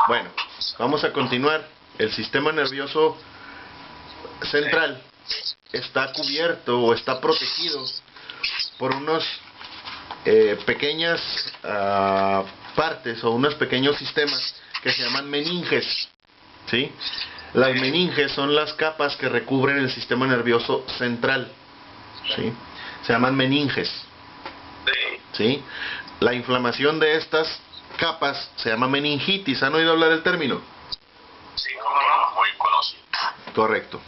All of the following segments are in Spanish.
Bueno, vamos a continuar. El sistema nervioso central está cubierto o está protegido por unos pequeñas partes o unos pequeños sistemas que se llaman meninges, ¿sí? Las meninges son las capas que recubren el sistema nervioso central, ¿sí? Se llaman meninges, ¿sí? La inflamación de estas capas se llama meningitis. ¿Han oído hablar del término? Sí, cómo no, muy conocido. Correcto.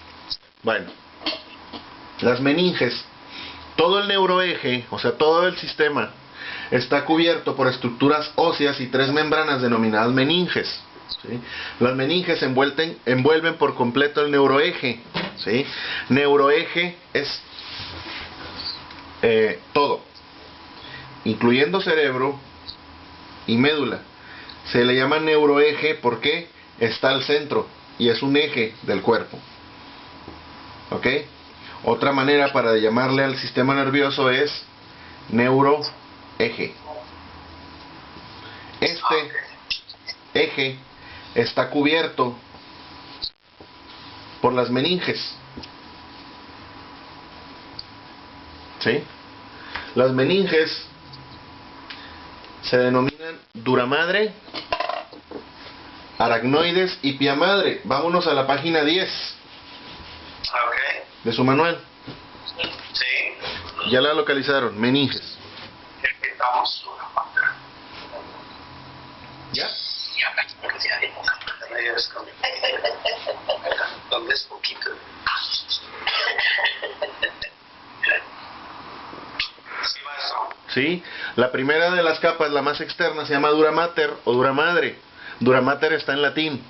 Bueno, las meninges, todo el neuroeje, o sea, todo el sistema, está cubierto por estructuras óseas y tres membranas denominadas meninges, ¿sí? Las meninges envuelven por completo el neuroeje, ¿sí? Neuroeje es todo, incluyendo cerebro y médula. Se le llama neuroeje porque está al centro y es un eje del cuerpo. ¿Ok? Otra manera para llamarle al sistema nervioso es neuroeje. Este eje está cubierto por las meninges, ¿sí? Las meninges se denominan dura madre, aracnoides y pia madre. Vámonos a la página 10 de su manual. Sí. Ya la localizaron, meninges. Estamos. ¿Ya? ¿Dónde es poquito? Sí, maestro. ¿Sí? La primera de las capas, la más externa, se llama dura mater o dura madre. Dura mater está en latín.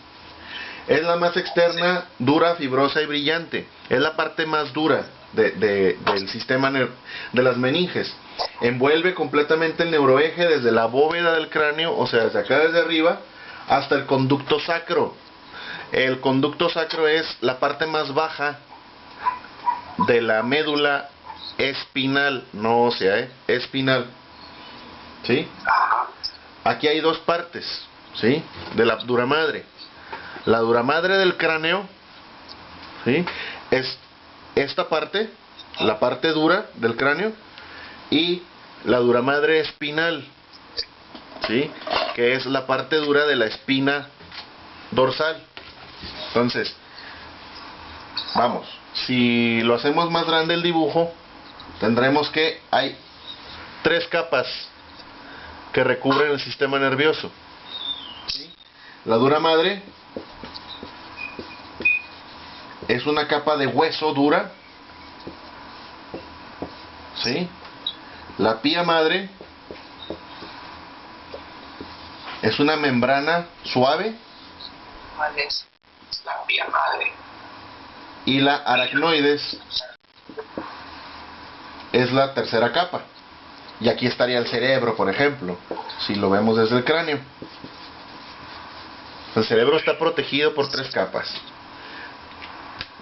Es la más externa, dura, fibrosa y brillante. Es la parte más dura del sistema de las meninges. Envuelve completamente el neuroeje desde la bóveda del cráneo, o sea, desde acá desde arriba, hasta el conducto sacro. El conducto sacro es la parte más baja de la médula espinal, no ósea, espinal. ¿Sí? Aquí hay dos partes, ¿sí? De la dura madre. La dura madre del cráneo, ¿sí? Es esta parte, la parte dura del cráneo, y la dura madre espinal, ¿sí? Que es la parte dura de la espina dorsal. Entonces, vamos, si lo hacemos más grande el dibujo, tendremos que hay tres capas que recubren el sistema nervioso, ¿sí? La dura madre es una capa de hueso dura, ¿sí? La pia madre es una membrana suave. ¿Cuál es la pia madre? Y la aracnoides es la tercera capa. Y aquí estaría el cerebro, por ejemplo, si lo vemos desde el cráneo. El cerebro está protegido por tres capas.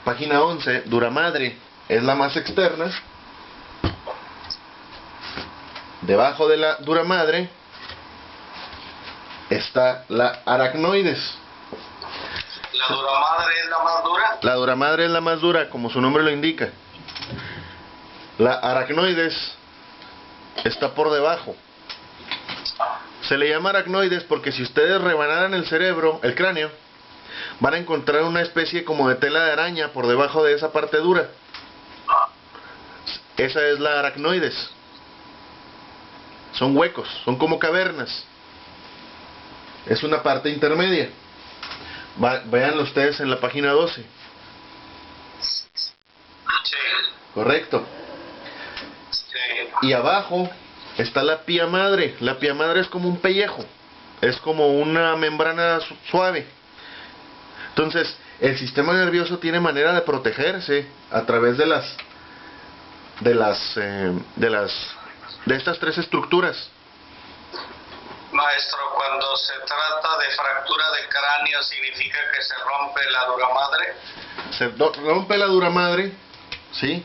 Página 11, dura madre es la más externa. Debajo de la dura madre está la aracnoides. ¿La dura madre es la más dura? La dura madre es la más dura, como su nombre lo indica. La aracnoides está por debajo. Se le llama aracnoides porque si ustedes rebanaran el cerebro, el cráneo, van a encontrar una especie como de tela de araña por debajo de esa parte dura. Esa es la aracnoides. Son huecos, son como cavernas. Es una parte intermedia. Véanlo ustedes en la página 12. Sí. Correcto. Sí. Y abajo está la pia madre. La pia madre es como un pellejo. Es como una membrana suave. Entonces, el sistema nervioso tiene manera de protegerse a través de estas tres estructuras. Maestro, cuando se trata de fractura de cráneo, ¿significa que se rompe la dura madre? Se rompe la dura madre, ¿sí?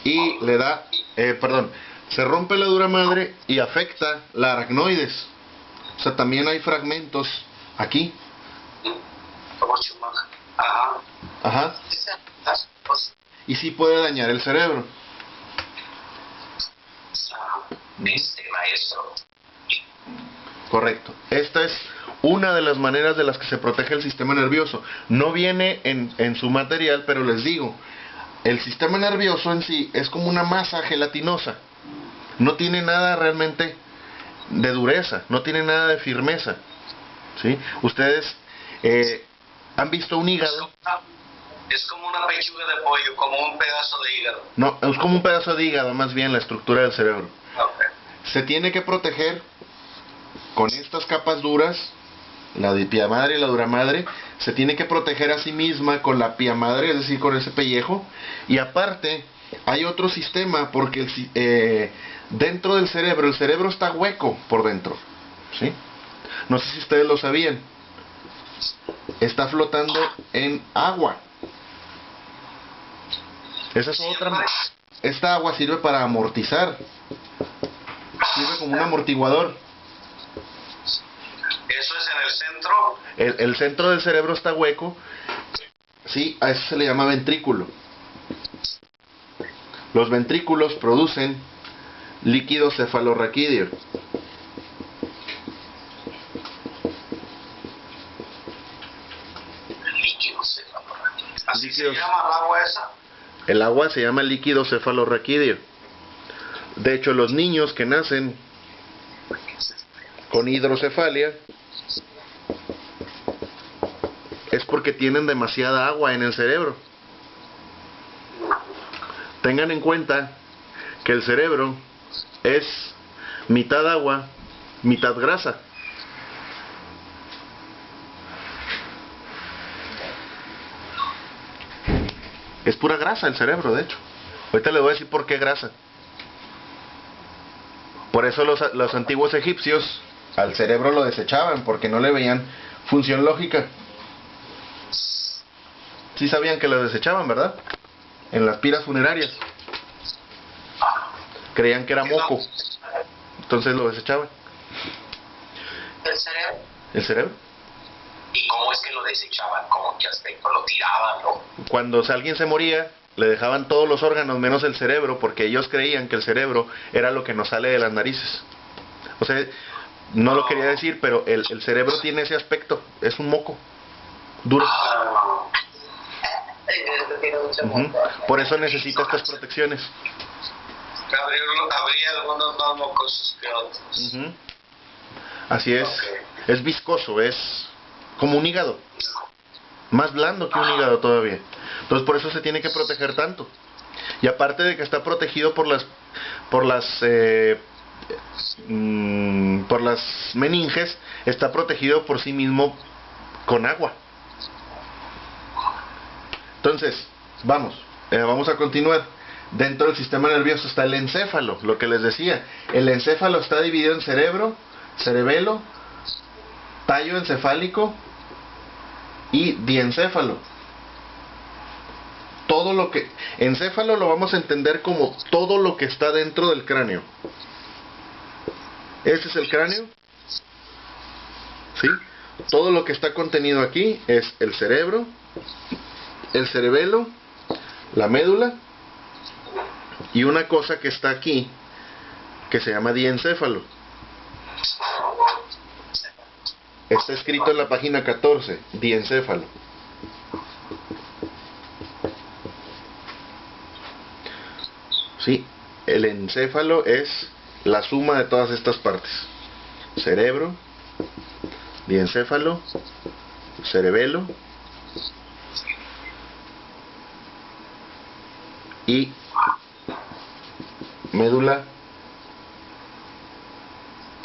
Y le da, se rompe la dura madre y afecta la aracnoides. O sea, también hay fragmentos aquí Como Schumacher. Ajá. Ajá. Y sí puede dañar el cerebro. Maestro. Correcto. Esta es una de las maneras de las que se protege el sistema nervioso. No viene en su material, pero les digo, el sistema nervioso en sí es como una masa gelatinosa. No tiene nada realmente de dureza, no tiene nada de firmeza. ¿Sí? Ustedes han visto un hígado. Es como una pechuga de pollo, como un pedazo de hígado. No, es como un pedazo de hígado, más bien la estructura del cerebro. Okay. Se tiene que proteger con estas capas duras, la de pía madre y la dura madre. Se tiene que proteger a sí misma con la pía madre, es decir, con ese pellejo. Y aparte, hay otro sistema, porque dentro del cerebro, el cerebro está hueco por dentro. ¿Sí? No sé si ustedes lo sabían. Está flotando en agua. Esa es otra. Esta agua sirve para amortizar. Sirve como un amortiguador. ¿Eso es en el centro? El centro del cerebro está hueco. Sí, a eso se le llama ventrículo. Los ventrículos producen líquido cefalorraquídeo. Líquido cefalorraquídeo. ¿Así Líquidos. se llama el agua esa? El agua se llama líquido cefalorraquídeo. De hecho, los niños que nacen con hidrocefalia es porque tienen demasiada agua en el cerebro. Tengan en cuenta que el cerebro es mitad agua, mitad grasa. Es pura grasa el cerebro, de hecho. Ahorita les voy a decir por qué grasa. Por eso los antiguos egipcios al cerebro lo desechaban, porque no le veían función lógica. Sí sabían que lo desechaban, ¿verdad? En las piras funerarias. Creían que era moco. Entonces lo desechaban. ¿El cerebro? ¿El cerebro? ¿Y cómo es que lo desechaban? ¿Cómo que aspecto? ¿Lo tiraban? Cuando alguien se moría, le dejaban todos los órganos menos el cerebro, porque ellos creían que el cerebro era lo que nos sale de las narices. O sea, no lo quería decir, pero el cerebro tiene ese aspecto. Es un moco duro. Por eso necesita estas protecciones. Habría algunos más mocosos que otros. Así es. Okay. Es viscoso, es como un hígado. Más blando que un hígado todavía. Entonces por eso se tiene que proteger tanto. Y aparte de que está protegido por las meninges, está protegido por sí mismo con agua. Entonces, vamos a continuar. Dentro del sistema nervioso está el encéfalo, lo que les decía. El encéfalo está dividido en cerebro, cerebelo, tallo encefálico y diencéfalo. Todo lo que... Encéfalo lo vamos a entender como todo lo que está dentro del cráneo. Ese es el cráneo. ¿Sí? Todo lo que está contenido aquí es el cerebro, el cerebelo, la médula y una cosa que está aquí que se llama diencéfalo. Está escrito en la página 14, diencéfalo. Sí, el encéfalo es la suma de todas estas partes. Cerebro, diencéfalo, cerebelo y médula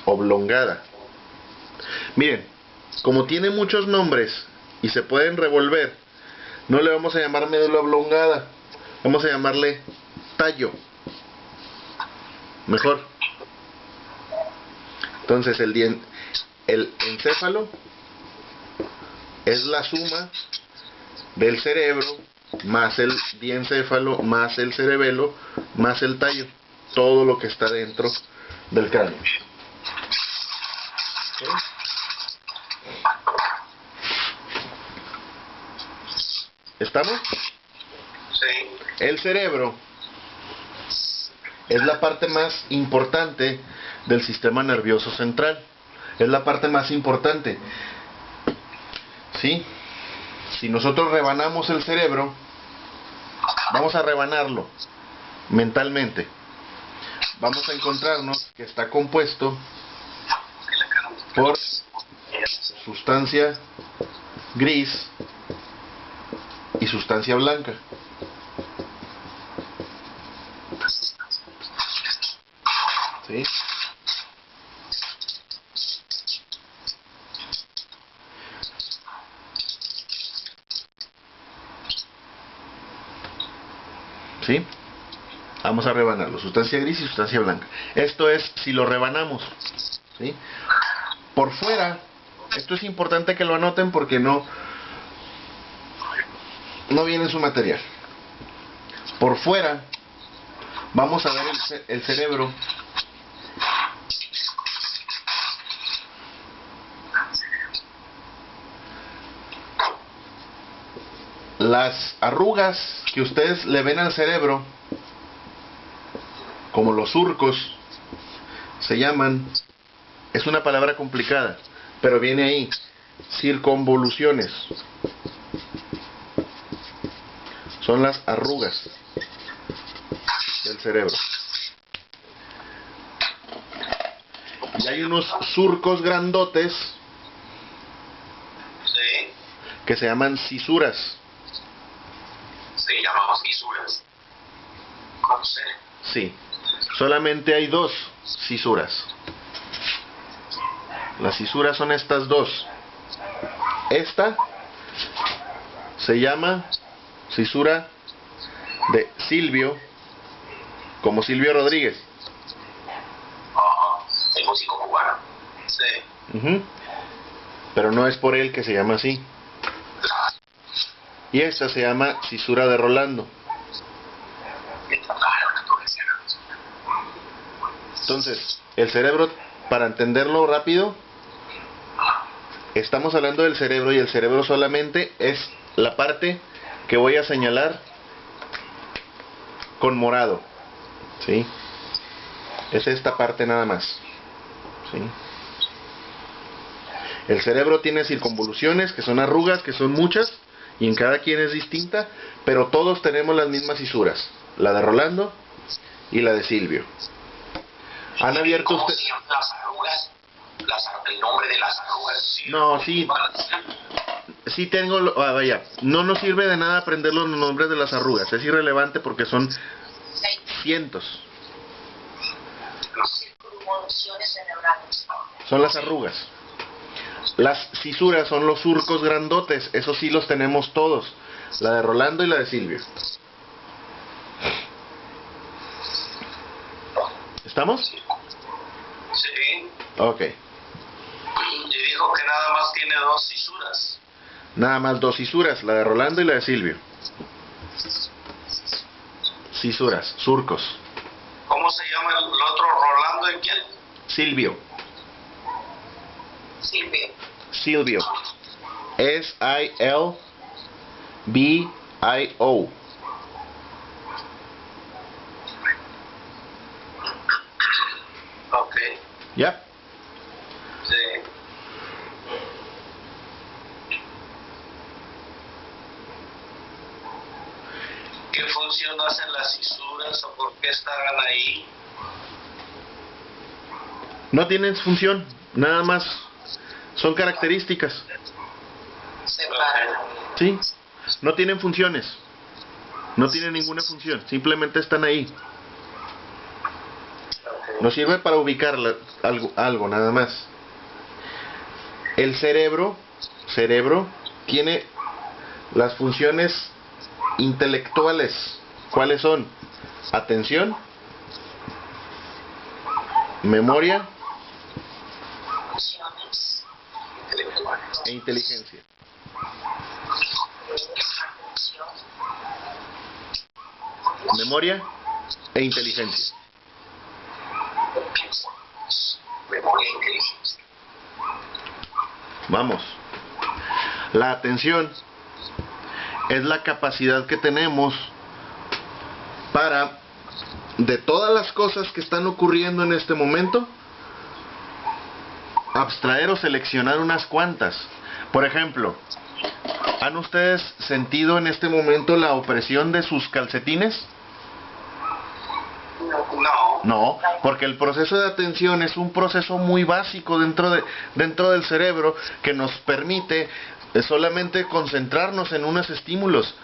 oblongada. Miren, como tiene muchos nombres y se pueden revolver, no le vamos a llamar médula oblongada, vamos a llamarle tallo. Mejor. Entonces el encéfalo es la suma del cerebro más el diencéfalo más el cerebelo más el tallo, todo lo que está dentro del cráneo. ¿Okay? ¿Estamos? Sí. El cerebro es la parte más importante del sistema nervioso central. Es la parte más importante. ¿Sí? Si nosotros rebanamos el cerebro, vamos a rebanarlo mentalmente. Vamos a encontrarnos que está compuesto por sustancia gris y sustancia blanca. ¿Sí? ¿Sí? Vamos a rebanarlo, sustancia gris y sustancia blanca. Esto es si lo rebanamos. ¿Sí? Por fuera, esto es importante que lo anoten porque no viene en su material. Por fuera, vamos a ver el cerebro. Las arrugas que ustedes le ven al cerebro, como los surcos, se llaman, es una palabra complicada, pero viene ahí, circunvoluciones. Son las arrugas del cerebro. Y hay unos surcos grandotes Sí. que se llaman cisuras. Se llaman fisuras. ¿Cómo sé? Sí, solamente hay dos cisuras. Las cisuras son estas dos. Esta se llama cisura de Silvio, como Silvio Rodríguez. El músico cubano. Sí. Pero no es por él que se llama así. Y esta se llama cisura de Rolando. Entonces, el cerebro, para entenderlo rápido, estamos hablando del cerebro y el cerebro solamente es la parte que voy a señalar con morado. ¿Sí? Es esta parte nada más. ¿Sí? El cerebro tiene circunvoluciones, que son arrugas, que son muchas, y en cada quien es distinta, pero todos tenemos las mismas cisuras, la de Rolando y la de Silvio. ¿Han abierto ¿Cómo ustedes? se llaman las arrugas? El nombre de las arrugas. No, sí tengo, vaya, no nos sirve de nada aprender los nombres de las arrugas, es irrelevante porque son cientos. Son las arrugas. Las cisuras son los surcos grandotes, esos sí los tenemos todos, la de Rolando y la de Silvio. ¿Estamos? Sí. Ok. Y dijo que nada más tiene dos cisuras. Nada más dos cisuras, la de Rolando y la de Silvio. Cisuras, surcos. ¿Cómo se llama el otro? ¿Rolando y quién? Silvio. Silvio. Silvio. S-I-L-B-I-O. Ok. ¿Ya? Sí. ¿Qué función hacen las cisuras o por qué estarán ahí? No tienen función, nada más son características. Separan. ¿Sí? No tienen funciones. No tienen ninguna función, simplemente están ahí. Nos sirve para ubicar algo nada más. El cerebro tiene las funciones intelectuales. ¿Cuáles son? Atención, memoria e inteligencia. Memoria e inteligencia. Memoria e inteligencia. Vamos. La atención es la capacidad que tenemos para, de todas las cosas que están ocurriendo en este momento, abstraer o seleccionar unas cuantas. Por ejemplo, ¿han ustedes sentido en este momento la opresión de sus calcetines? No. No, porque el proceso de atención es un proceso muy básico dentro del cerebro que nos permite solamente concentrarnos en unos estímulos.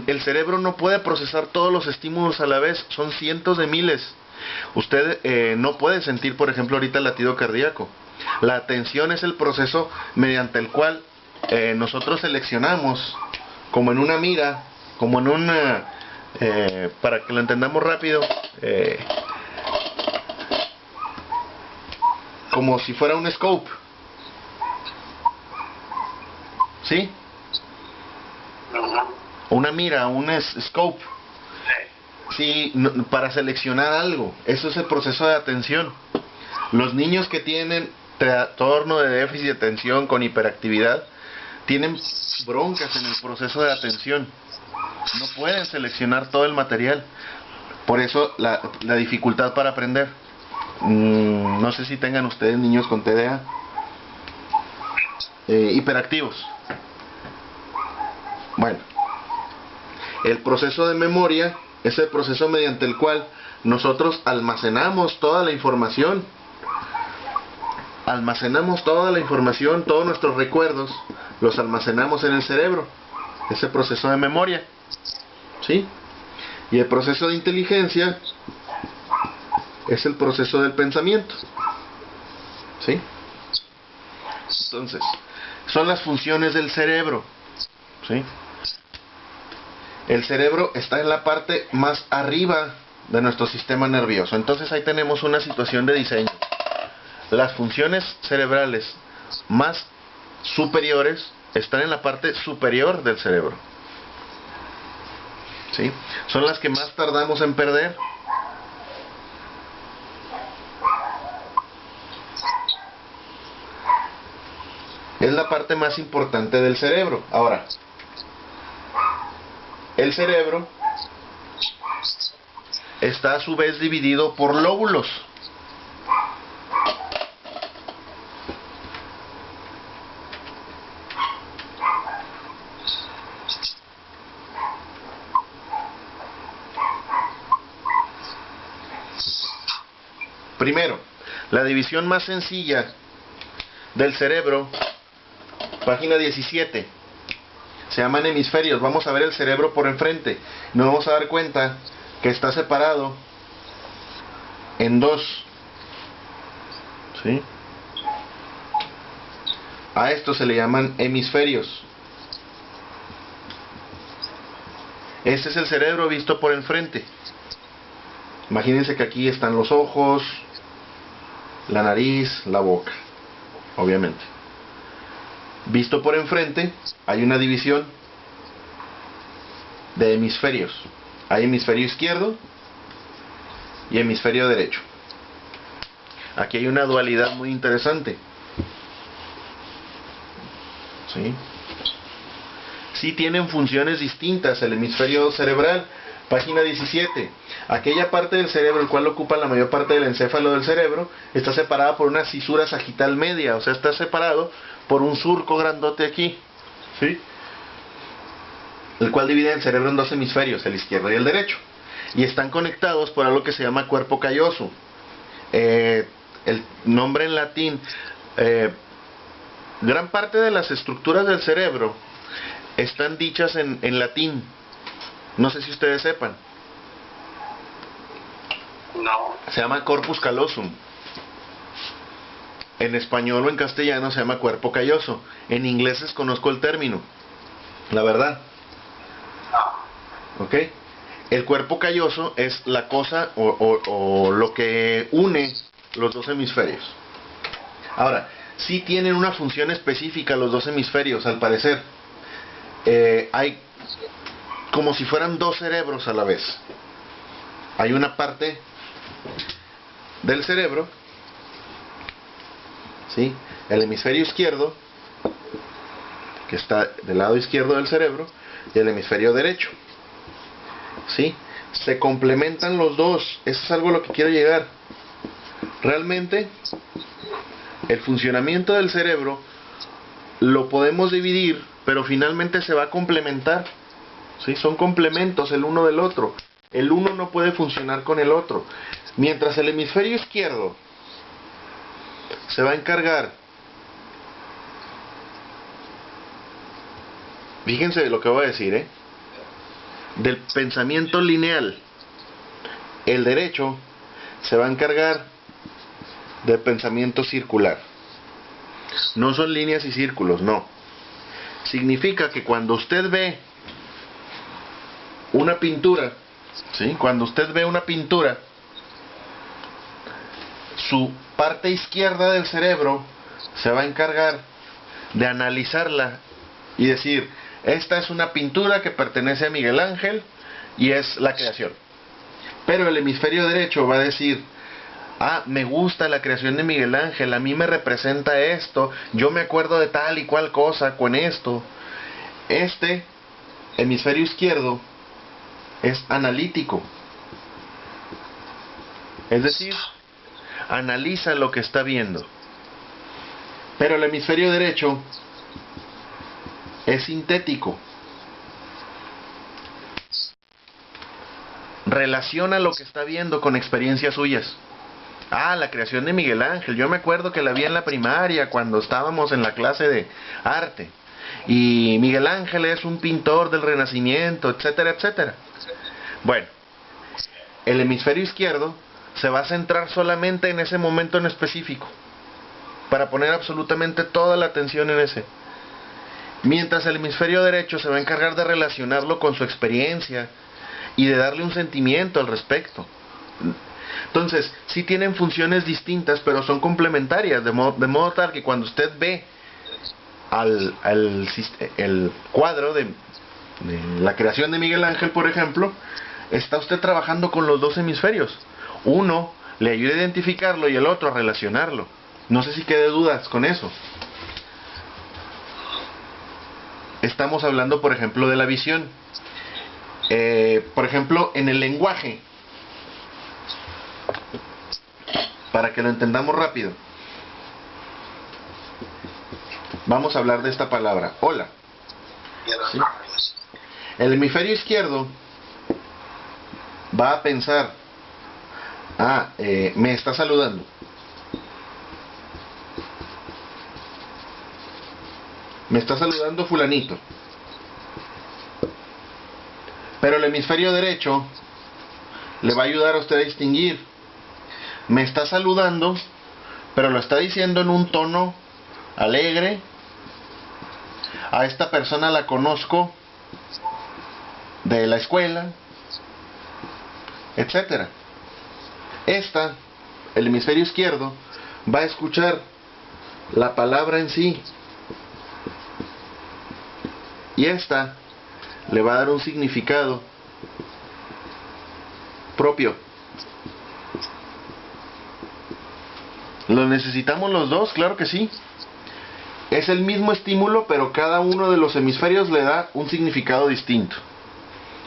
El cerebro no puede procesar todos los estímulos a la vez, son cientos de miles. Usted no puede sentir, por ejemplo, ahorita el latido cardíaco. La atención es el proceso mediante el cual nosotros seleccionamos, como en una mira, como en una... para que lo entendamos rápido, como si fuera un scope, ¿sí? Una mira, un scope, sí, para seleccionar algo. Eso es el proceso de atención. Los niños que tienen trastorno de déficit de atención con hiperactividad tienen broncas en el proceso de atención. No pueden seleccionar todo el material. Por eso la dificultad para aprender. No sé si tengan ustedes niños con TDA hiperactivos. Bueno, el proceso de memoria es el proceso mediante el cual nosotros almacenamos toda la información. Almacenamos toda la información, todos nuestros recuerdos, los almacenamos en el cerebro. Ese proceso de memoria, ¿sí? Y el proceso de inteligencia es el proceso del pensamiento, ¿sí? Entonces, son las funciones del cerebro, ¿sí? El cerebro está en la parte más arriba de nuestro sistema nervioso. Entonces ahí tenemos una situación de diseño. Las funciones cerebrales más superiores están en la parte superior del cerebro, ¿sí? Son las que más tardamos en perder. Es la parte más importante del cerebro. Ahora, el cerebro está a su vez dividido por lóbulos. Primero, la división más sencilla del cerebro, página 17, se llaman hemisferios. Vamos a ver el cerebro por enfrente. Nos vamos a dar cuenta que está separado en dos, ¿sí? A esto se le llaman hemisferios. Este es el cerebro visto por enfrente. Imagínense que aquí están los ojos, la nariz, la boca, obviamente. Visto por enfrente, hay una división de hemisferios. Hay hemisferio izquierdo y hemisferio derecho. Aquí hay una dualidad muy interesante, ¿sí? Sí tienen funciones distintas el hemisferio cerebral. Página 17. Aquella parte del cerebro, el cual ocupa la mayor parte del encéfalo del cerebro, está separada por una cisura sagital media, o sea, está separado por un surco grandote aquí, ¿sí? El cual divide el cerebro en dos hemisferios, el izquierdo y el derecho, y están conectados por algo que se llama cuerpo calloso. El nombre en latín, gran parte de las estructuras del cerebro están dichas en latín. No sé si ustedes sepan. No. Se llama corpus callosum. En español o en castellano se llama cuerpo calloso. En inglés desconozco el término, la verdad. ¿Ok? El cuerpo calloso es la cosa o lo que une los dos hemisferios. Ahora, sí tienen una función específica los dos hemisferios, al parecer. Hay como si fueran dos cerebros a la vez. Hay una parte del cerebro, ¿sí? El hemisferio izquierdo, ¿ok? que está del lado izquierdo del cerebro, y el hemisferio derecho. ¿Sí? Se complementan los dos. Eso es algo a lo que quiero llegar. Realmente, el funcionamiento del cerebro lo podemos dividir, pero finalmente se va a complementar. ¿Sí? Son complementos el uno del otro. El uno no puede funcionar con el otro. Mientras el hemisferio izquierdo se va a encargar, fíjense de lo que voy a decir, del pensamiento lineal, el derecho se va a encargar del pensamiento circular. No son líneas y círculos, no. Significa que cuando usted ve una pintura, ¿sí? Cuando usted ve una pintura, su parte izquierda del cerebro se va a encargar de analizarla y decir, esta es una pintura que pertenece a Miguel Ángel y es la creación. Pero el hemisferio derecho va a decir, ah, me gusta la creación de Miguel Ángel, a mí me representa esto, yo me acuerdo de tal y cual cosa con esto. Este hemisferio izquierdo es analítico, es decir, analiza lo que está viendo. Pero el hemisferio derecho es sintético, relaciona lo que está viendo con experiencias suyas. Ah, la creación de Miguel Ángel, yo me acuerdo que la vi en la primaria cuando estábamos en la clase de arte, y Miguel Ángel es un pintor del Renacimiento, etcétera, etcétera. Bueno, el hemisferio izquierdo se va a centrar solamente en ese momento en específico, para poner absolutamente toda la atención en ese. Mientras el hemisferio derecho se va a encargar de relacionarlo con su experiencia y de darle un sentimiento al respecto. Entonces, sí tienen funciones distintas, pero son complementarias, de modo tal que cuando usted ve el cuadro de la creación de Miguel Ángel, por ejemplo, está usted trabajando con los dos hemisferios. Uno le ayuda a identificarlo y el otro a relacionarlo. No sé si quede dudas con eso. Estamos hablando, por ejemplo, de la visión. Por ejemplo, en el lenguaje, para que lo entendamos rápido, vamos a hablar de esta palabra, hola. ¿Sí? El hemisferio izquierdo va a pensar, me está saludando. Me está saludando fulanito. Pero el hemisferio derecho le va a ayudar a usted a distinguir. Me está saludando, pero lo está diciendo en un tono alegre. A esta persona la conozco de la escuela, etcétera. El hemisferio izquierdo, va a escuchar la palabra en sí. Y esta le va a dar un significado propio. ¿Lo necesitamos los dos? Claro que sí. Es el mismo estímulo, pero cada uno de los hemisferios le da un significado distinto.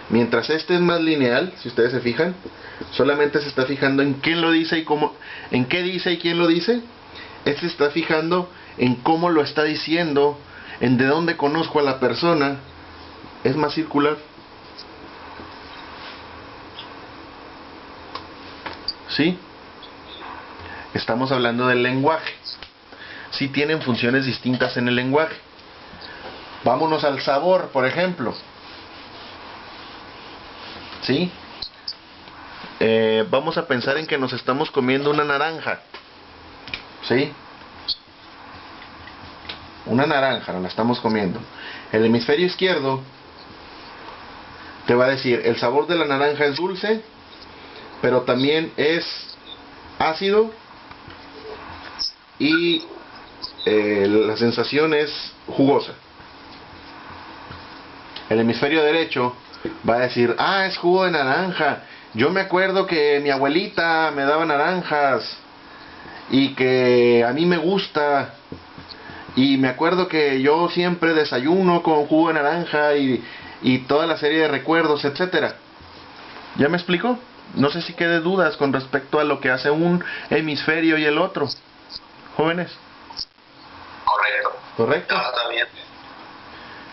Mientras este es más lineal, si ustedes se fijan, solamente se está fijando en quién lo dice y cómo, en qué dice y quién lo dice. Este se está fijando en cómo lo está diciendo, en de dónde conozco a la persona. Es más circular. ¿Sí? Estamos hablando del lenguaje. Sí tienen funciones distintas en el lenguaje. Vámonos al sabor, por ejemplo. ¿Sí? Vamos a pensar en que nos estamos comiendo una naranja. ¿Sí? Una naranja, nos la estamos comiendo. El hemisferio izquierdo te va a decir, el sabor de la naranja es dulce, pero también es ácido y la sensación es jugosa. El hemisferio derecho va a decir, es jugo de naranja. Yo me acuerdo que mi abuelita me daba naranjas y que a mí me gusta Y me acuerdo que yo siempre desayuno con jugo de naranja y toda la serie de recuerdos, etcétera. ¿Ya me explico? No sé si quede dudas con respecto a lo que hace un hemisferio y el otro. Jóvenes. Correcto. ¿Correcto? No, está bien.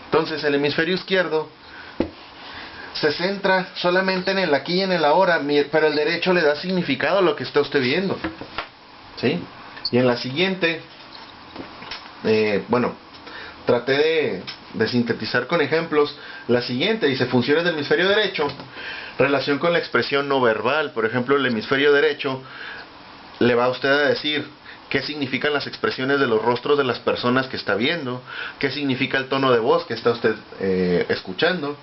Entonces el hemisferio izquierdo se centra solamente en el aquí y en el ahora, pero el derecho le da significado a lo que está usted viendo. ¿Sí? Y en la siguiente, bueno, traté de sintetizar con ejemplos. La siguiente dice: funciones del hemisferio derecho, relación con la expresión no verbal. Por ejemplo, el hemisferio derecho le va a usted a decir qué significan las expresiones de los rostros de las personas que está viendo, qué significa el tono de voz que está usted escuchando,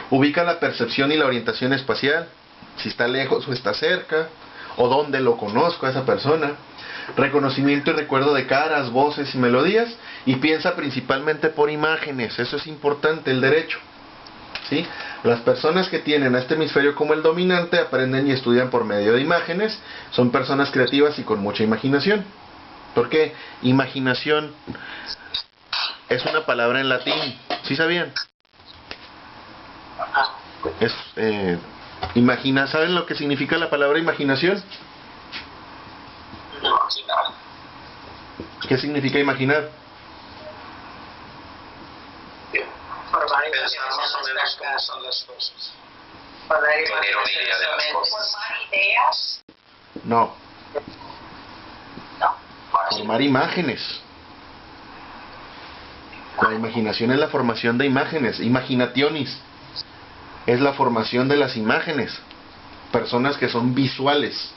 ubica la percepción y la orientación espacial, si está lejos o está cerca, o dónde lo conozco a esa persona, reconocimiento y recuerdo de caras, voces y melodías, y piensa principalmente por imágenes. Eso es importante, el derecho. ¿Sí? Las personas que tienen a este hemisferio como el dominante aprenden y estudian por medio de imágenes, son personas creativas y con mucha imaginación. Porque imaginación es una palabra en latín, ¿sí sabían? Es, ¿saben lo que significa la palabra imaginación? ¿Qué significa imaginar? Pensar más o menos cómo son las cosas. Tener una idea de las cosas. Formar ideas. No. No. Formar imágenes. La imaginación es la formación de imágenes. Imaginationis es la formación de las imágenes. Personas que son visuales.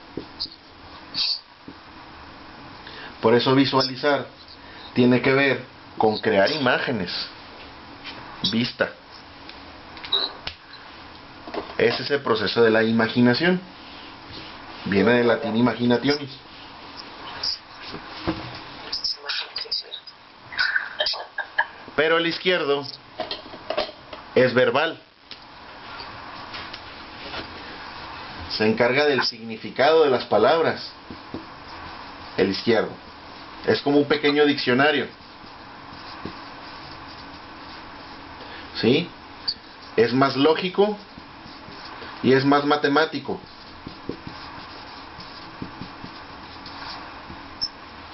Por eso visualizar tiene que ver con crear imágenes. Vista. Ese es el proceso de la imaginación. Viene del latín imaginationis. Pero el izquierdo es verbal. Se encarga del significado de las palabras. El izquierdo. Es como un pequeño diccionario. ¿Sí? Es más lógico y es más matemático.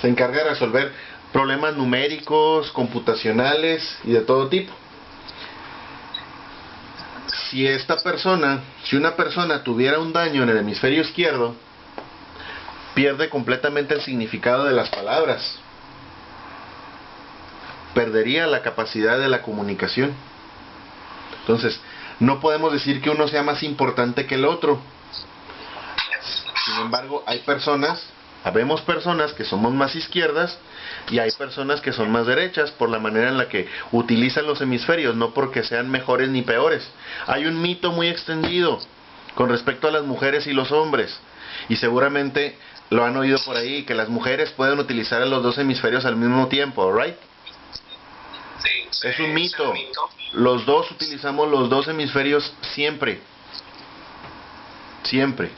Se encarga de resolver problemas numéricos, computacionales y de todo tipo. Si una persona tuviera un daño en el hemisferio izquierdo, pierde completamente el significado de las palabras. Perdería la capacidad de la comunicación. Entonces, no podemos decir que uno sea más importante que el otro. Sin embargo, habemos personas que somos más izquierdas y hay personas que son más derechas por la manera en la que utilizan los hemisferios, no porque sean mejores ni peores. Hay un mito muy extendido con respecto a las mujeres y los hombres, y seguramente lo han oído por ahí, que las mujeres pueden utilizar los dos hemisferios al mismo tiempo, ¿right? Sí, es un mito. Los dos utilizamos los dos hemisferios siempre. Siempre.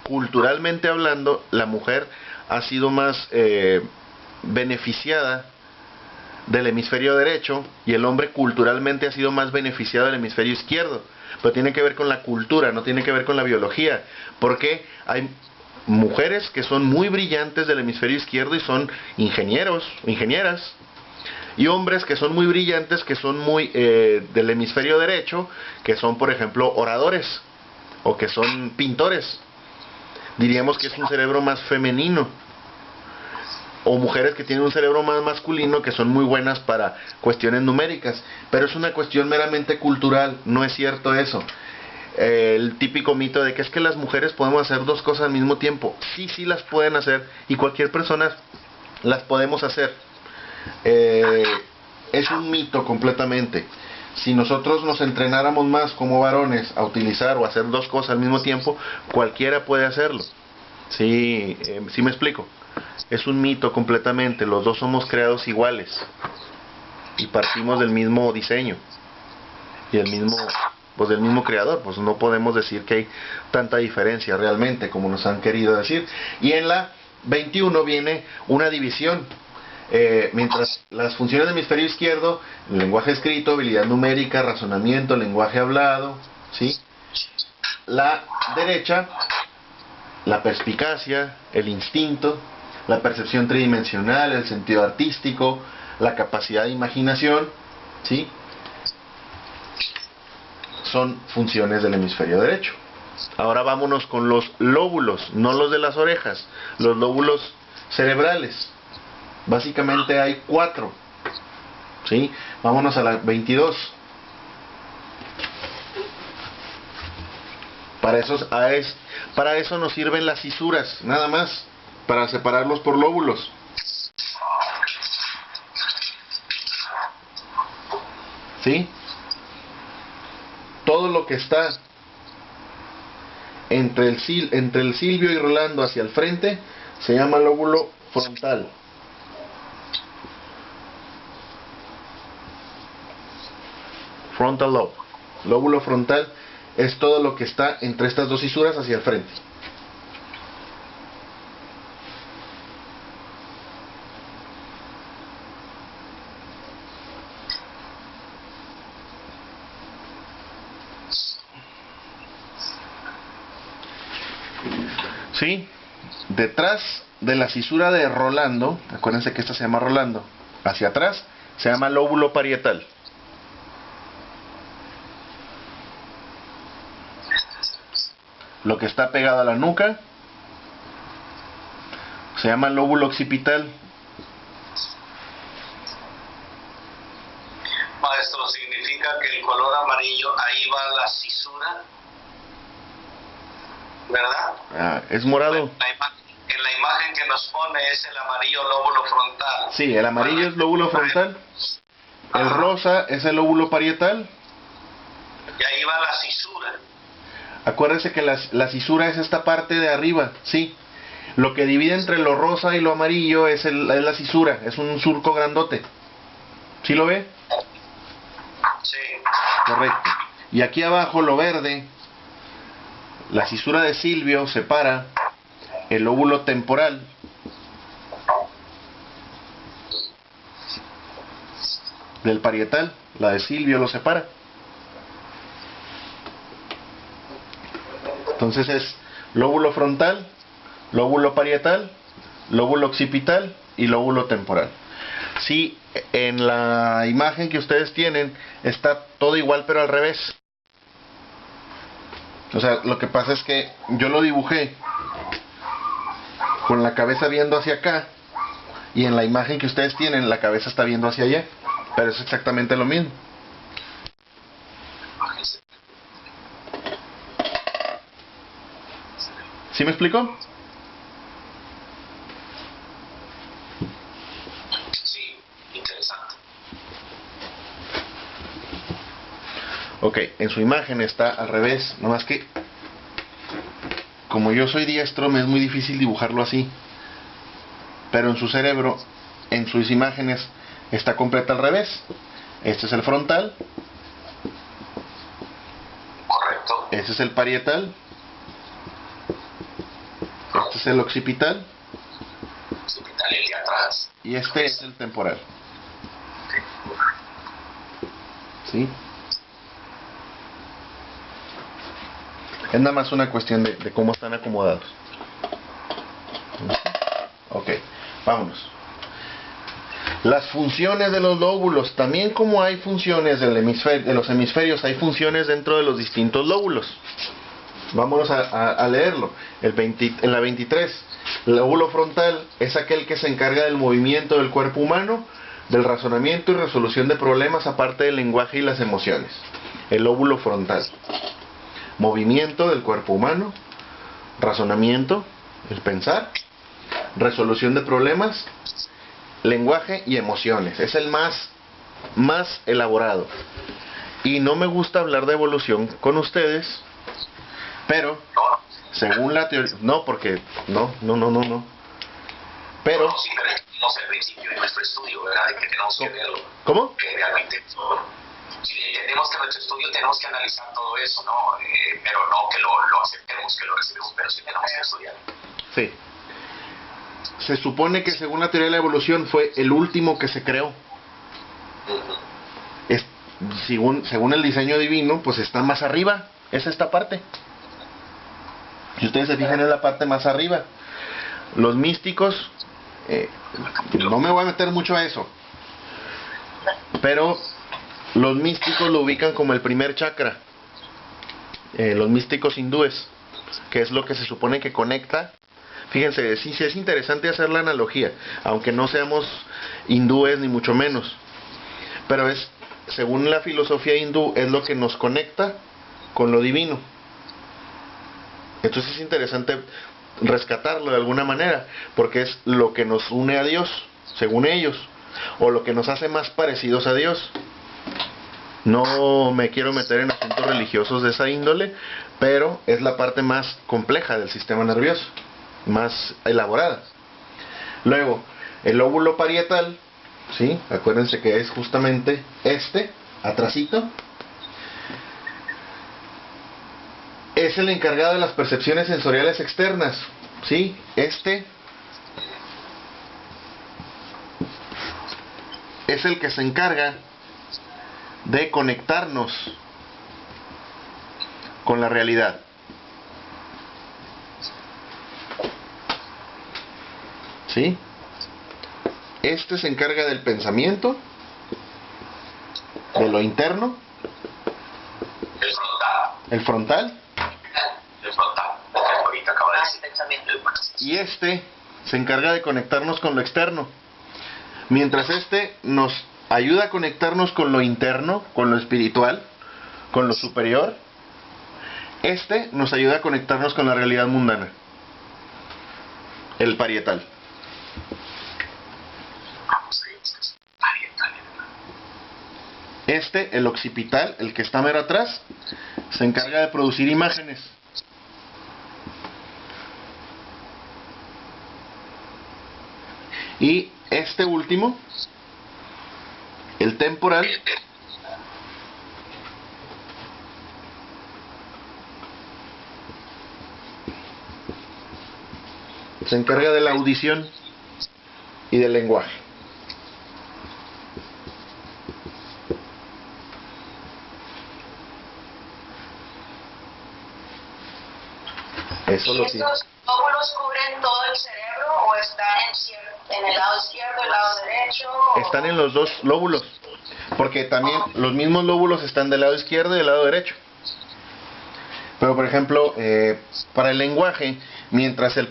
Culturalmente hablando, la mujer ha sido más beneficiada del hemisferio derecho y el hombre culturalmente ha sido más beneficiado del hemisferio izquierdo. Pero tiene que ver con la cultura, no tiene que ver con la biología. Porque hay mujeres que son muy brillantes del hemisferio izquierdo y son ingenieros, ingenieras. Y hombres que son muy brillantes, que son muy del hemisferio derecho, que son, por ejemplo, oradores o que son pintores. Diríamos que es un cerebro más femenino. O mujeres que tienen un cerebro más masculino, que son muy buenas para cuestiones numéricas. Pero es una cuestión meramente cultural, no es cierto eso. El típico mito de que es que las mujeres podemos hacer dos cosas al mismo tiempo. Sí, sí las pueden hacer y cualquier persona las podemos hacer. Es un mito completamente. Si nosotros nos entrenáramos más como varones a utilizar o hacer dos cosas al mismo tiempo, cualquiera puede hacerlo. Sí, sí me explico. Es un mito completamente. Los dos somos creados iguales y partimos del mismo diseño y del mismo creador. Pues no podemos decir que hay tanta diferencia realmente como nos han querido decir. Y en la 21 viene una división. Mientras las funciones del hemisferio izquierdo, el lenguaje escrito, habilidad numérica, razonamiento, lenguaje hablado, ¿sí? La derecha, la perspicacia, el instinto, la percepción tridimensional, el sentido artístico, la capacidad de imaginación, ¿sí? Son funciones del hemisferio derecho. Ahora vámonos con los lóbulos, no los de las orejas, los lóbulos cerebrales. Básicamente hay 4, ¿sí? Vámonos a la 22. Para eso nos sirven las cisuras, nada más, para separarlos por lóbulos. ¿Sí? Todo lo que está entre el Silvio y Rolando hacia el frente se llama lóbulo frontal. Frontal lobe. Lóbulo frontal es todo lo que está entre estas dos cisuras hacia el frente. ¿Sí? Detrás de la cisura de Rolando, acuérdense que esta se llama Rolando, hacia atrás se llama lóbulo parietal. Lo que está pegado a la nuca se llama lóbulo occipital. Maestro, significa que el color amarillo, ahí va la cisura, ¿verdad? Es morado. En la imagen que nos pone es el amarillo lóbulo frontal. Sí, el amarillo es lóbulo frontal. El rosa es el lóbulo parietal. Y ahí va la cisura. Acuérdense que la cisura es esta parte de arriba, sí. Lo que divide entre lo rosa y lo amarillo es la cisura, es un surco grandote. ¿Sí lo ve? Sí. Correcto. Y aquí abajo lo verde, la cisura de Silvio separa el lóbulo temporal del parietal, la de Silvio lo separa. Entonces es lóbulo frontal, lóbulo parietal, lóbulo occipital y lóbulo temporal. Sí, en la imagen que ustedes tienen está todo igual pero al revés. O sea, lo que pasa es que yo lo dibujé con la cabeza viendo hacia acá y en la imagen que ustedes tienen la cabeza está viendo hacia allá, pero es exactamente lo mismo. ¿Sí me explicó? Sí, interesante. Ok, en su imagen está al revés, nomás que como yo soy diestro me es muy difícil dibujarlo así, pero en su cerebro, en sus imágenes está completa al revés. Este es el frontal, Correcto. este es el parietal, este es el occipital Occipital, el de atrás. y este es el temporal. ¿Sí? Es nada más una cuestión de cómo están acomodados. Ok, vámonos. Las funciones de los lóbulos, también como hay funciones de los hemisferios, hay funciones dentro de los distintos lóbulos. Vámonos a leerlo. En la 23, el lóbulo frontal es aquel que se encarga del movimiento del cuerpo humano, del razonamiento y resolución de problemas aparte del lenguaje y las emociones. El lóbulo frontal. Movimiento del cuerpo humano, razonamiento, el pensar, resolución de problemas, lenguaje y emociones. Es el más elaborado. Y no me gusta hablar de evolución con ustedes, pero según la teoría, no, porque no. Pero Sí, pero tenemos el principio de nuestro estudio, ¿verdad? De que tenemos que verlo. ¿cómo? Que realmente, si entendemos que en nuestro estudio tenemos que analizar todo eso, ¿no? Pero no que lo aceptemos, que lo recibimos, pero sí tenemos que estudiar. Sí. se supone que según la teoría de la evolución fue el último que se creó. Es, según el diseño divino, pues está más arriba, es esta parte. Si ustedes se fijan, es la parte más arriba. Los místicos, no me voy a meter mucho a eso, pero los místicos lo ubican como el primer chakra. Los místicos hindúes, que es lo que se supone que conecta. Fíjense, sí es interesante hacer la analogía, aunque no seamos hindúes ni mucho menos, pero es, según la filosofía hindú, es lo que nos conecta con lo divino. Entonces es interesante rescatarlo de alguna manera, porque es lo que nos une a Dios, según ellos, o lo que nos hace más parecidos a Dios. No me quiero meter en asuntos religiosos de esa índole, pero es la parte más compleja del sistema nervioso, más elaborada. Luego, el lóbulo parietal, ¿sí? Acuérdense que es justamente este, atrasito. Es el encargado de las percepciones sensoriales externas, ¿sí? Este es el que se encarga de conectarnos con la realidad. ¿Sí? Este se encarga del pensamiento, de lo interno. El frontal. El frontal. El frontal. Ahorita acaba de decir. Y este se encarga de conectarnos con lo externo. Mientras este nos ayuda a conectarnos con lo interno, con lo espiritual, con lo superior, este nos ayuda a conectarnos con la realidad mundana. El parietal. Este, el occipital, el que está mero atrás, se encarga de producir imágenes. Y este último, el temporal, se encarga de la audición y del lenguaje. Eso ¿Y lo que... estos lóbulos cubren todo el cerebro o están en el lado izquierdo, el lado derecho? Están en los dos lóbulos, porque también los mismos lóbulos están del lado izquierdo y del lado derecho. Pero por ejemplo, para el lenguaje, mientras el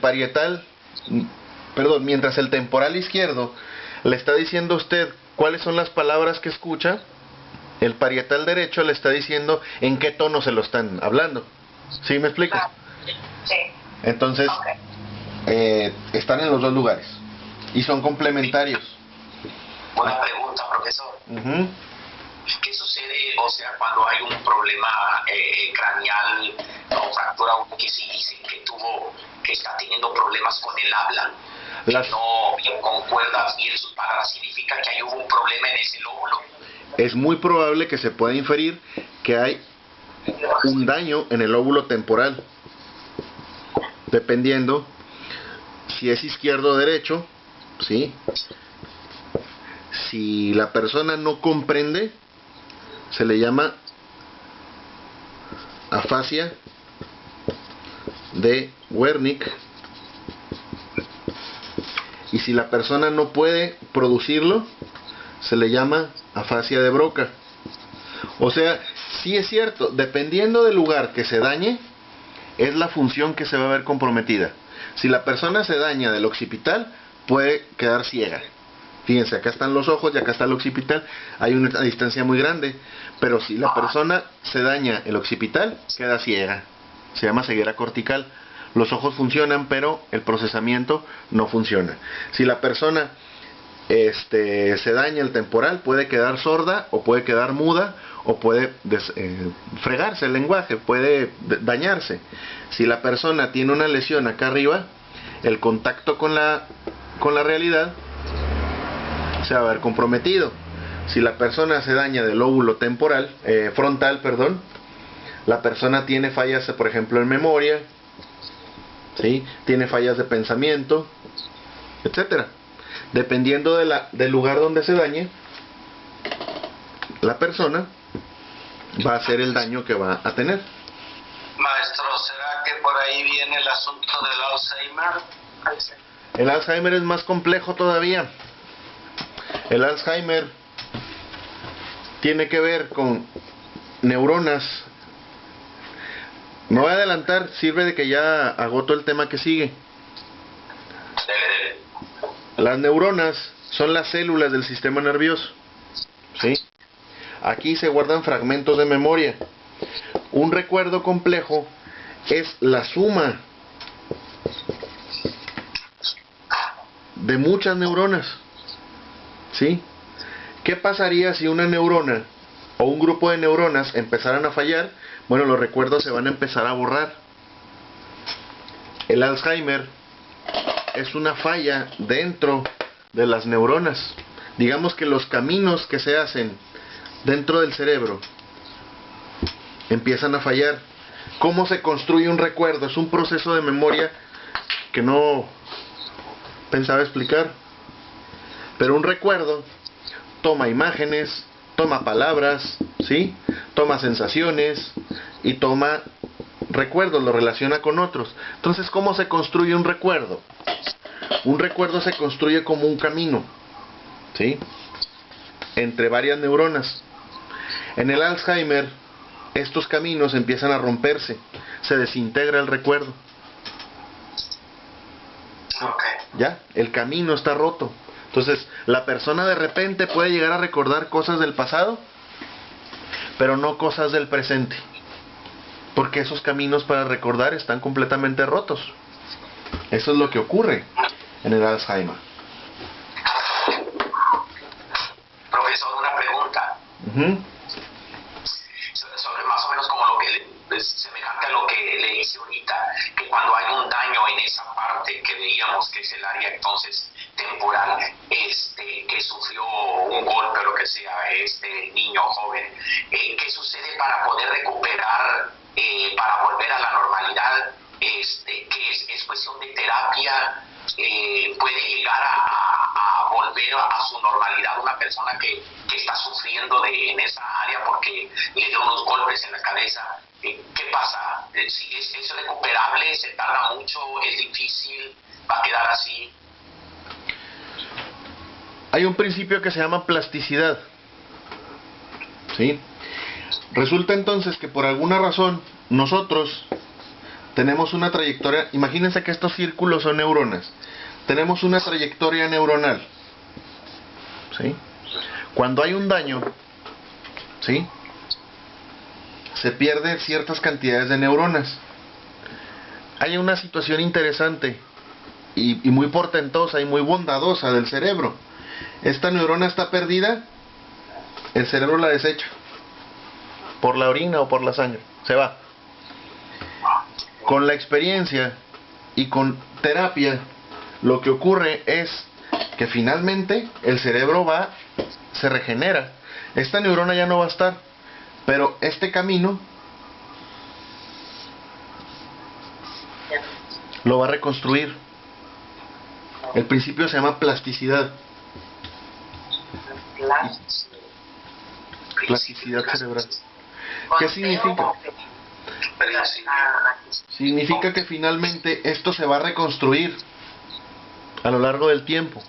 temporal izquierdo le está diciendo a usted cuáles son las palabras que escucha, el parietal derecho le está diciendo en qué tono se lo están hablando. ¿Sí me explico? Sí. Entonces, están en los dos lugares y son complementarios. Una pregunta, profesor. Uh-huh. ¿Qué sucede, o sea, cuando hay un problema craneal o fractura, que si dicen que está teniendo problemas con el habla, no concuerda bien sus palabras, significa que hay un problema en ese lóbulo? Es muy probable que se pueda inferir que hay un daño en el lóbulo temporal, dependiendo si es izquierdo o derecho, ¿sí? Si la persona no comprende, se le llama afasia de Wernicke, y si la persona no puede producirlo, se le llama afasia de Broca. O sea, sí es cierto, dependiendo del lugar que se dañe, es la función que se va a ver comprometida. Si la persona se daña del occipital, puede quedar ciega. Fíjense, acá están los ojos y acá está el occipital, hay una distancia muy grande, pero si la persona se daña el occipital, queda ciega. Se llama ceguera cortical. Los ojos funcionan, pero el procesamiento no funciona. Si la persona se daña el temporal, puede quedar sorda o puede quedar muda o puede fregarse el lenguaje, puede dañarse. Si la persona tiene una lesión acá arriba, el contacto con la realidad se va a ver comprometido. Si la persona se daña del lóbulo temporal, frontal, perdón, la persona tiene fallas, por ejemplo, en memoria, ¿sí? Tiene fallas de pensamiento, etcétera. Dependiendo del lugar donde se dañe, la persona va a hacer el daño que va a tener. Maestro, ¿será que por ahí viene el asunto del Alzheimer? El Alzheimer es más complejo todavía. El Alzheimer tiene que ver con neuronas. Me voy a adelantar, sirve de que ya agoto el tema que sigue. Las neuronas son las células del sistema nervioso, ¿sí? Aquí se guardan fragmentos de memoria. Un recuerdo complejo es la suma de muchas neuronas, ¿sí? ¿Qué pasaría si una neurona o un grupo de neuronas empezaran a fallar? Bueno, los recuerdos se van a empezar a borrar. El Alzheimer es una falla dentro de las neuronas. Digamos que los caminos que se hacen dentro del cerebro empiezan a fallar. ¿Cómo se construye un recuerdo? Es un proceso de memoria que no pensaba explicar. Pero un recuerdo toma imágenes, toma palabras, ¿sí? Toma sensaciones y toma recuerdos, lo relaciona con otros. Entonces, ¿cómo se construye un recuerdo? Un recuerdo se construye como un camino, ¿sí? Entre varias neuronas. En el Alzheimer, estos caminos empiezan a romperse, se desintegra el recuerdo. ¿Ya? El camino está roto. Entonces, la persona de repente puede llegar a recordar cosas del pasado, pero no cosas del presente, porque esos caminos para recordar están completamente rotos. Eso es lo que ocurre en el Alzheimer. Profesor, una pregunta. Sobre más o menos como lo que semejante a lo que le hice ahorita, que cuando hay un daño en esa parte que veíamos que es el área entonces temporal, que sufrió un golpe o lo que sea, niño joven, ¿qué sucede para poder recuperar, para volver a la normalidad? Que es cuestión de terapia, puede llegar a volver a su normalidad una persona que está sufriendo en esa área porque le dio unos golpes en la cabeza. ¿Qué pasa? Si ¿Es recuperable? ¿Se tarda mucho? ¿Es difícil? ¿Va a quedar así? Hay un principio que se llama plasticidad, ¿sí? Resulta entonces que por alguna razón nosotros tenemos una trayectoria. Imagínense que estos círculos son neuronas. Tenemos una trayectoria neuronal, ¿sí? Cuando hay un daño, ¿sí?, se pierden ciertas cantidades de neuronas. Hay una situación interesante y muy portentosa y muy bondadosa del cerebro. Esta neurona está perdida, el cerebro la desecha por la orina o por la sangre, se va. Con la experiencia y con terapia, lo que ocurre es que finalmente el cerebro se regenera. Esta neurona ya no va a estar, pero este camino lo va a reconstruir. El principio se llama plasticidad. Plasticidad cerebral. ¿Qué significa? Significa que finalmente esto se va a reconstruir a lo largo del tiempo.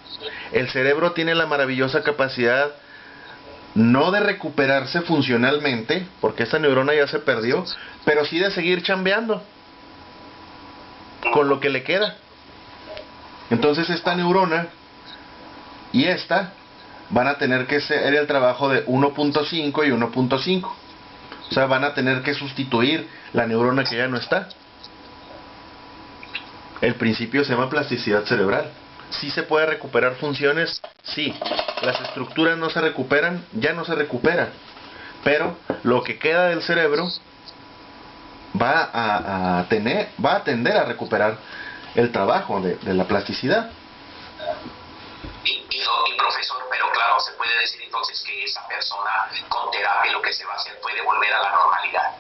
El cerebro tiene la maravillosa capacidad no de recuperarse funcionalmente, porque esta neurona ya se perdió, pero sí de seguir chambeando con lo que le queda. Entonces esta neurona y esta van a tener que hacer el trabajo de 1.5 y 1.5. O sea, van a tener que sustituir la neurona que ya no está. El principio se llama plasticidad cerebral. ¿Sí se puede recuperar funciones? Sí. Las estructuras no se recuperan, ya no se recupera. Pero lo que queda del cerebro va a tender a recuperar el trabajo de la plasticidad. Y profesor, pero claro, se puede decir entonces que esa persona con terapia lo que se va a hacer puede volver a la normalidad.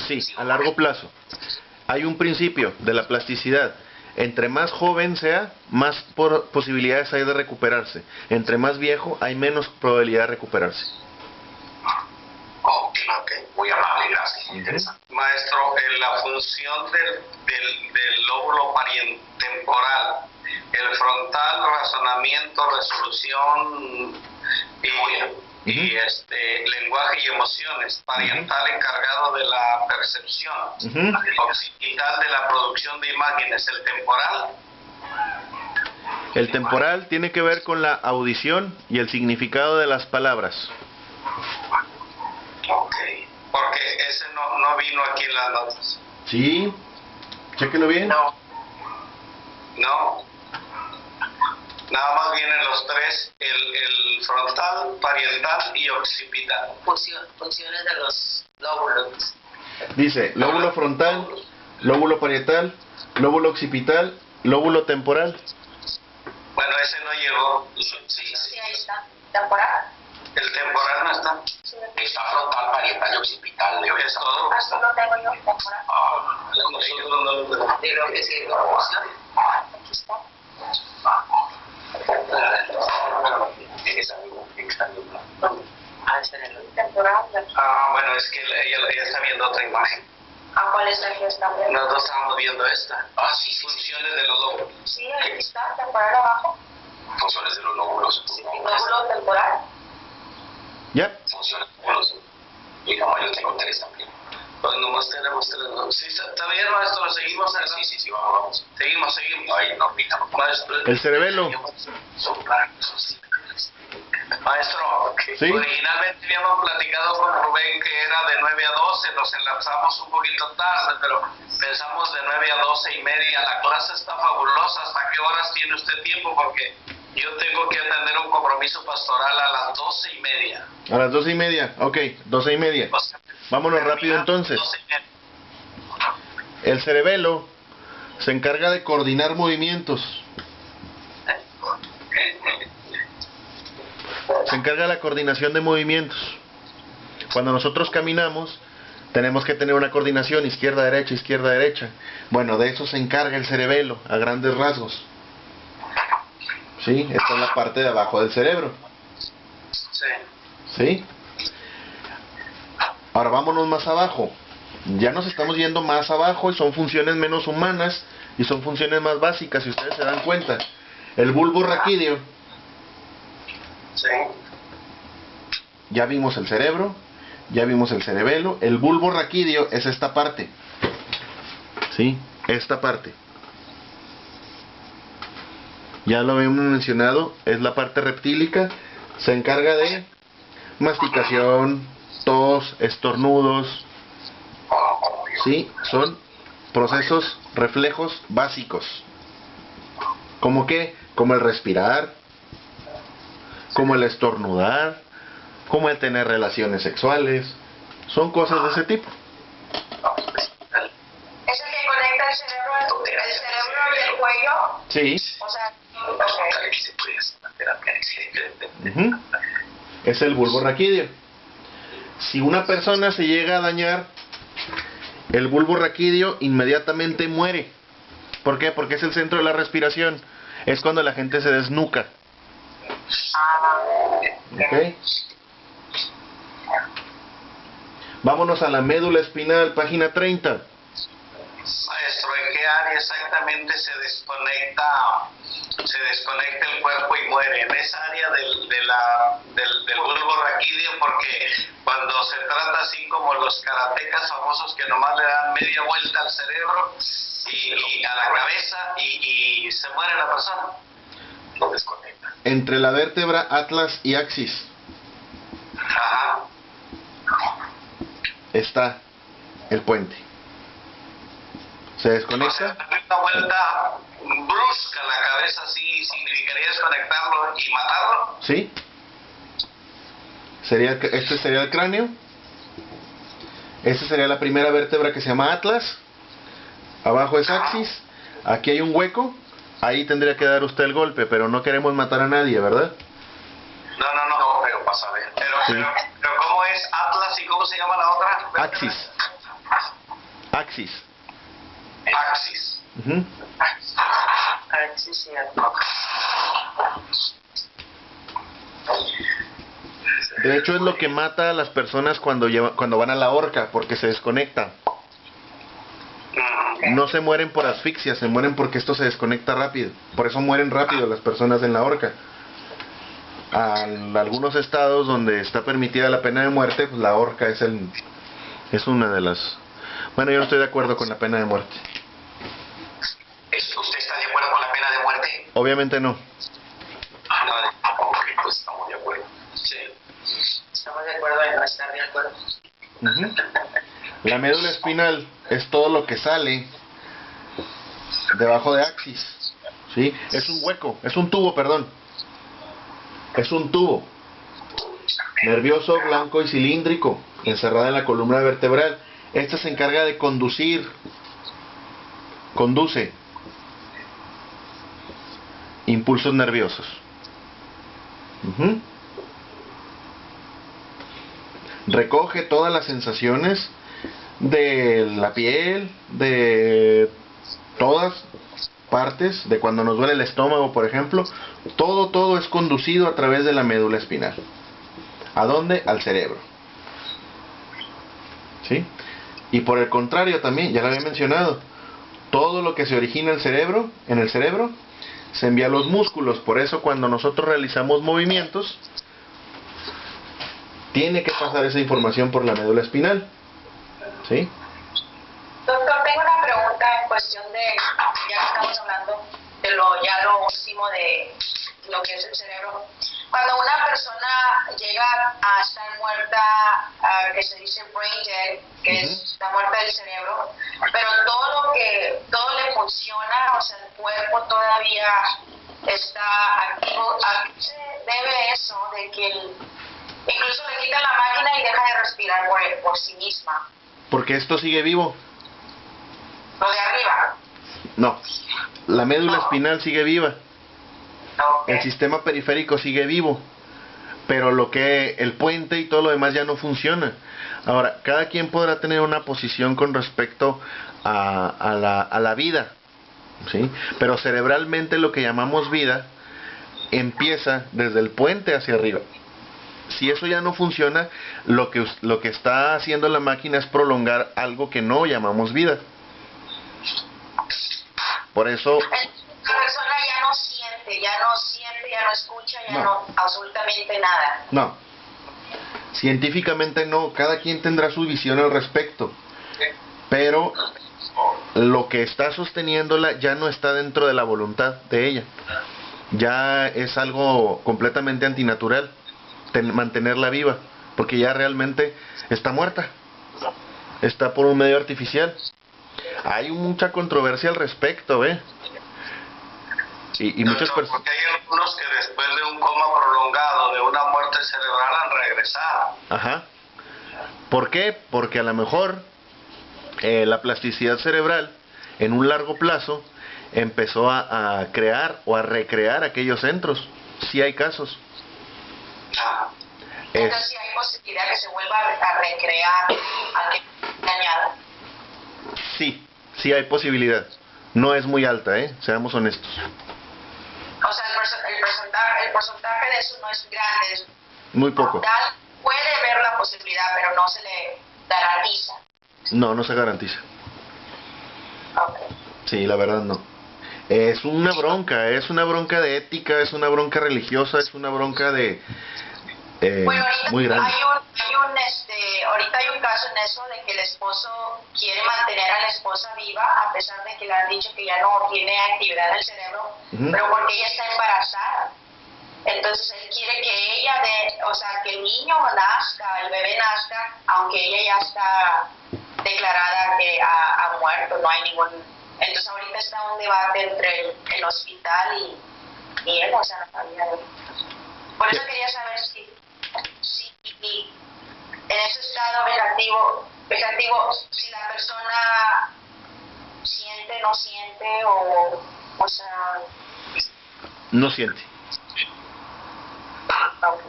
Sí, a largo plazo. Hay un principio de la plasticidad. entre más joven sea, más posibilidades hay de recuperarse. Entre más viejo, hay menos probabilidad de recuperarse. Ok, muy amable, gracias, muy interesante. Maestro, en la función del lóbulo parietemporal, el frontal, razonamiento, resolución y lenguaje y emociones, parietal encargado de la percepción, occipital de la producción de imágenes, el temporal. El temporal tiene que ver con la audición y el significado de las palabras. Ok, porque ese no vino aquí en las notas. Sí, chéquelo bien. No. Nada más vienen los tres, el frontal, parietal y occipital. Funciones de los lóbulos. Dice lóbulo frontal, lóbulo parietal, lóbulo occipital, lóbulo temporal. Bueno, ese no llegó. Sí, ahí está. Temporal. El temporal no está. Sí, Está frontal, parietal y occipital. Es todo. así lo tengo yo, temporal. Nosotros no lo tenemos. Creo que sí, aquí está. ¿Tienes algo extraño? Temporal. Bueno, es que ella está viendo otra imagen. ¿Cuál es el que está viendo? Nosotros estábamos viendo esta. Sí. Funciones de los lóbulos. Sí, aquí está, temporal abajo. Funciones de los lóbulos. Lóbulo temporal. Ya. Funciones de los lóbulos. Y como yo tengo tres también. Pues nomás tenemos tres. Sí, está bien, maestro, seguimos. Sí, vamos. Seguimos. Ay, no, mira, Maestro. El cerebelo. Maestro, Sí. originalmente habíamos platicado con Rubén que era de 9 a 12, nos enlazamos un poquito tarde, pero pensamos de 9 a 12 y media. La clase está fabulosa. ¿Hasta qué horas tiene usted tiempo? Porque yo tengo que atender un compromiso pastoral a las 12:30. A las 12:30. Ok, 12:30. O sea, Vámonos rápido entonces. 12:30. El cerebelo se encarga de coordinar movimientos. Se encarga de la coordinación de movimientos. Cuando nosotros caminamos, tenemos que tener una coordinación izquierda-derecha, izquierda-derecha. Bueno, de eso se encarga el cerebelo, a grandes rasgos. ¿Sí? Esta es la parte de abajo del cerebro. Sí. ¿Sí? Ahora vámonos más abajo. Ya nos estamos yendo más abajo y son funciones menos humanas y son funciones más básicas, si ustedes se dan cuenta. El bulbo raquídeo, Sí. ya vimos el cerebro, ya vimos el cerebelo. El bulbo raquídeo es esta parte. ¿Sí? Esta parte. Ya lo habíamos mencionado, es la parte reptílica. Se encarga de masticación, tos, estornudos. ¿Sí? Son procesos, reflejos básicos. ¿Cómo qué? Como el respirar, como el estornudar, como el tener relaciones sexuales. Son cosas de ese tipo. ¿Es el que conecta el cerebro y el cuello? Sí. O sea, Ujú. Es el bulbo raquídeo. Si una persona se llega a dañar el bulbo raquídeo, inmediatamente muere. ¿Por qué? Porque es el centro de la respiración. Es cuando la gente se desnuca. ¿Ok? Vámonos a la médula espinal, página 30. Maestro, ¿en qué área exactamente se desconecta el cuerpo y muere? En esa área del bulbo raquídeo, porque cuando se trata así como los karatecas famosos que nomás le dan media vuelta al cerebro y a la cabeza y se muere la persona. Lo desconecta. Entre la vértebra atlas y axis Ajá. está el puente. Se O desconecta. sea, una vuelta brusca a la cabeza sí significaría desconectarlo y matarlo. ¿Sí? Este sería el cráneo. Esta sería la primera vértebra que se llama atlas. Abajo es axis. Aquí hay un hueco. Ahí tendría que dar usted el golpe, pero no queremos matar a nadie, ¿verdad? No, pero pasa a ver. Pero ¿cómo es Atlas y cómo se llama la otra? Axis. Axis. Axis. Ujú. A ver si es cierto. De hecho es lo que mata a las personas cuando van a la horca, porque se desconecta. No se mueren por asfixia, se mueren porque esto se desconecta rápido. Por eso mueren rápido las personas en la horca. En algunos estados donde está permitida la pena de muerte, pues la horca es una de las... Bueno, yo no estoy de acuerdo con la pena de muerte. ¿Usted está de acuerdo con la pena de muerte? Obviamente no. No, ok, pues estamos de acuerdo. Sí. Estamos de acuerdo en no estar de acuerdo. Ujú. La médula espinal es todo lo que sale debajo de axis, ¿sí? Es un hueco, es un tubo, perdón. Es un tubo nervioso, blanco y cilíndrico, encerrado en la columna vertebral. Este se encarga de conduce impulsos nerviosos. Ujú. Recoge todas las sensaciones de la piel, de todas partes, de cuando nos duele el estómago, por ejemplo. Todo es conducido a través de la médula espinal. ¿A dónde? Al cerebro. ¿Sí? Y por el contrario también, ya lo había mencionado, todo lo que se origina en el cerebro, se envía a los músculos. Por eso cuando nosotros realizamos movimientos, tiene que pasar esa información por la médula espinal. ¿Sí? Doctor, tengo una pregunta en cuestión de, ya que estamos hablando de lo último de lo que es el cerebro. Cuando una persona llega a estar muerta, que se dice brain dead, que es la muerte del cerebro, pero todo le funciona, o sea, el cuerpo todavía está activo, ¿a qué se debe eso de que incluso le quitan la máquina y deja de respirar por sí misma? Porque esto sigue vivo. Lo de arriba. No, la médula espinal sigue viva. Okay. El sistema periférico sigue vivo, pero el puente y todo lo demás ya no funciona. Ahora, cada quien podrá tener una posición con respecto a la vida, ¿sí? Pero cerebralmente lo que llamamos vida empieza desde el puente hacia arriba. Si eso ya no funciona, lo que está haciendo la máquina es prolongar algo que no llamamos vida. Por eso... La persona ya no siente, ya no escucha, no absolutamente nada. No. Científicamente no, cada quien tendrá su visión al respecto. Pero lo que está sosteniéndola ya no está dentro de la voluntad de ella. Ya es algo completamente antinatural mantenerla viva, porque ya realmente está muerta. Está por un medio artificial. Hay mucha controversia al respecto, y muchas personas... Porque hay algunos que después de un coma prolongado, de una muerte cerebral, han regresado. Ajá. ¿Por qué? Porque a lo mejor la plasticidad cerebral en un largo plazo empezó a crear o a recrear aquellos centros. Sí hay casos. Entonces sí hay posibilidad que se vuelva a recrear aquel dañado. Sí hay posibilidad. No es muy alta, seamos honestos. O sea, el porcentaje de eso no es grande. Muy poco. Puede ver la posibilidad, pero no se le garantiza. No se garantiza. Okay. Sí, la verdad no. Es una bronca de ética, es una bronca religiosa, es una bronca de... bueno, ahorita muy grande. Ahorita hay un caso en eso de que el esposo quiere mantener a la esposa viva a pesar de que le han dicho que ya no tiene actividad en el cerebro, pero porque ella está embarazada. Entonces él quiere que ella que el niño nazca, el bebé nazca, aunque ella ya está declarada que ha muerto, no hay ningún... Entonces ahorita está un debate entre el hospital y él, o sea, la familia de él. Por eso quería saber si en ese estado vegetativo, si la persona siente, no siente, o sea... No siente.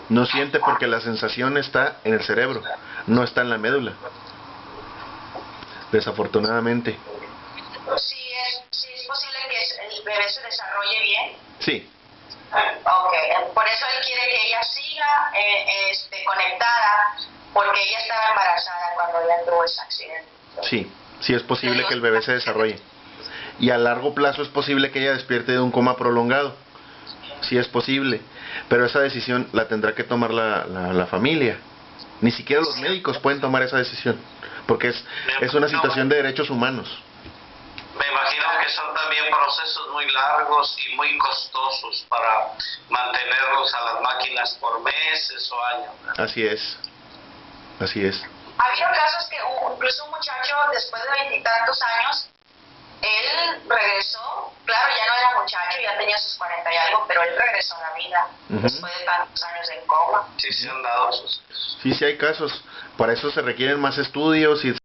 No siente porque la sensación está en el cerebro, no está en la médula. Desafortunadamente. Sí, se desarrolle bien. Sí. Ok, por eso él quiere que ella siga conectada, porque ella estaba embarazada cuando ella tuvo ese accidente. Sí, sí es posible que el bebé se desarrolle. Y a largo plazo es posible que ella despierte de un coma prolongado. Sí es posible. Pero esa decisión la tendrá que tomar la familia. Ni siquiera los médicos pueden tomar esa decisión. Porque es una situación de derechos humanos. Me imagino que son también procesos muy largos y muy costosos para mantenerlos a las máquinas por meses o años. Así es. Así es. Ha habido casos que incluso un muchacho después de 20 y tantos años, él regresó, claro, ya no era muchacho, ya tenía sus 40 y algo, pero él regresó a la vida después de tantos años en coma. Sí, se han dado esos. Sí, sí hay casos. Para eso se requieren más estudios y